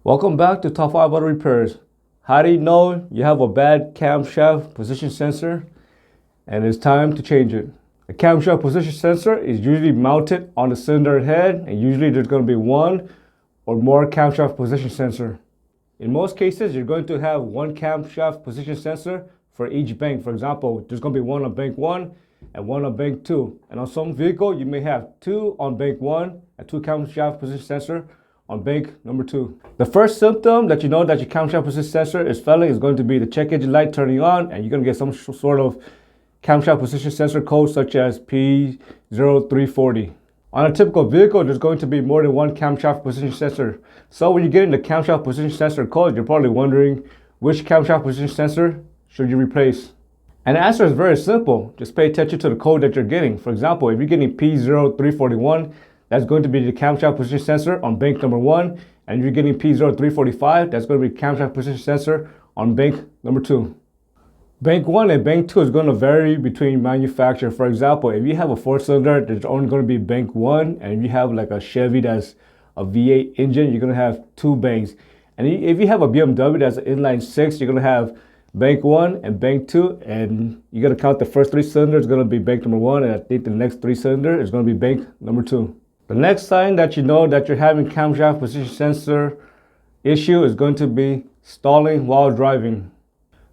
Welcome back to Top 5 Auto Repairs. How do you know you have a bad camshaft position sensor and it's time to change it? A camshaft position sensor is usually mounted on the cylinder head, and usually there's going to be one or more camshaft position sensor. In most cases, you're going to have one camshaft position sensor for each bank. For example, there's going to be one on bank 1 and one on bank 2. And on some vehicle, you may have two on bank 1 and two camshaft position sensor on bank number 2. The first symptom that you know that your camshaft position sensor is failing is going to be the check engine light turning on, and you're going to get some sort of camshaft position sensor code such as P0340. On a typical vehicle, there's going to be more than one camshaft position sensor. So when you get in the camshaft position sensor code, you're probably wondering which camshaft position sensor should you replace? And the answer is very simple. Just pay attention to the code that you're getting. For example, if you're getting P0341, that's going to be the camshaft position sensor on bank number 1. And if you're getting P0345, that's going to be camshaft position sensor on bank number 2. Bank 1 and bank 2 is going to vary between manufacturer. For example, if you have a 4-cylinder, there's only going to be bank 1. And if you have like a Chevy that's a V8 engine, you're going to have 2 banks. And if you have a BMW that's an inline 6, you're going to have bank 1 and bank 2. And you got to count the first 3 cylinders is going to be bank number 1. And I think the next 3 cylinder is going to be bank number 2. The next sign that you know that you're having camshaft position sensor issue is going to be stalling while driving.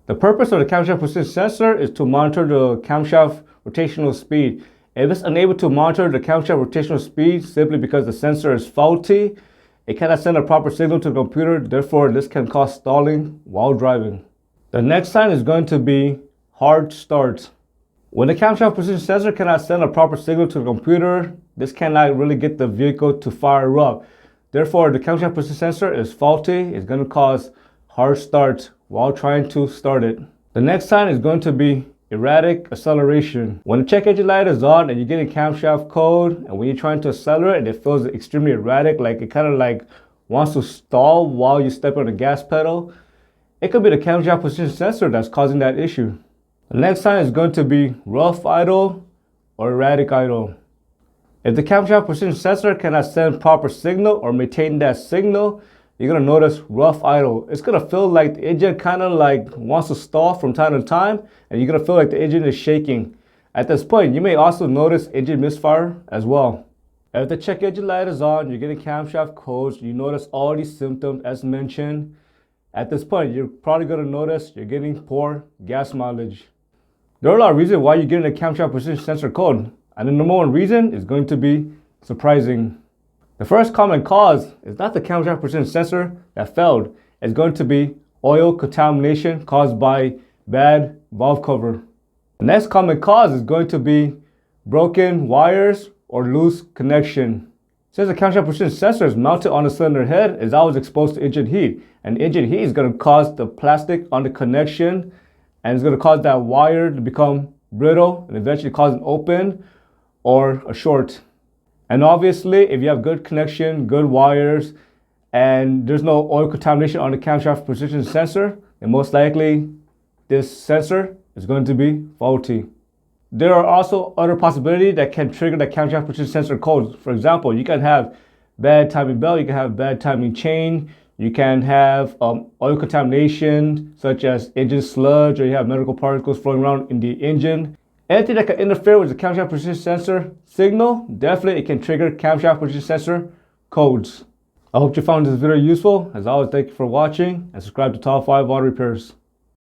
The purpose of the camshaft position sensor is to monitor the camshaft rotational speed. If it's unable to monitor the camshaft rotational speed simply because the sensor is faulty, it cannot send a proper signal to the computer. Therefore, this can cause stalling while driving. The next sign is going to be hard start. When the camshaft position sensor cannot send a proper signal to the computer, this cannot really get the vehicle to fire up. Therefore, the camshaft position sensor is faulty. It's going to cause hard start while trying to start it. The next sign is going to be erratic acceleration. When the check engine light is on and you're getting camshaft code, and when you're trying to accelerate and it feels extremely erratic, like it kind of like wants to stall while you step on the gas pedal, it could be the camshaft position sensor that's causing that issue. The next sign is going to be rough idle or erratic idle. If the camshaft position sensor cannot send proper signal or maintain that signal, you're going to notice rough idle. It's going to feel like the engine kind of like wants to stall from time to time, and you're going to feel like the engine is shaking. At this point, you may also notice engine misfire as well. If the check engine light is on, you're getting camshaft codes, you notice all these symptoms as mentioned. At this point, you're probably going to notice you're getting poor gas mileage. There are a lot of reasons why you're getting a camshaft position sensor code, and the number one reason is going to be surprising. The first common cause is not the camshaft position sensor that failed. It's going to be oil contamination caused by bad valve cover. The next common cause is going to be broken wires or loose connection. Since the camshaft position sensor is mounted on the cylinder head, it's always exposed to engine heat, and engine heat is going to cause the plastic on the connection, and it's going to cause that wire to become brittle and eventually cause an open or a short. And obviously, if you have good connection, good wires, and there's no oil contamination on the camshaft position sensor, then most likely this sensor is going to be faulty. There are also other possibilities that can trigger the camshaft position sensor code. For example, you can have bad timing belt, you can have bad timing chain, you can have oil contamination such as engine sludge, or you have medical particles floating around in the engine. Anything that can interfere with the camshaft position sensor signal, definitely it can trigger camshaft position sensor codes. I hope you found this video useful. As always, thank you for watching, and subscribe to Top 5 Auto Repairs.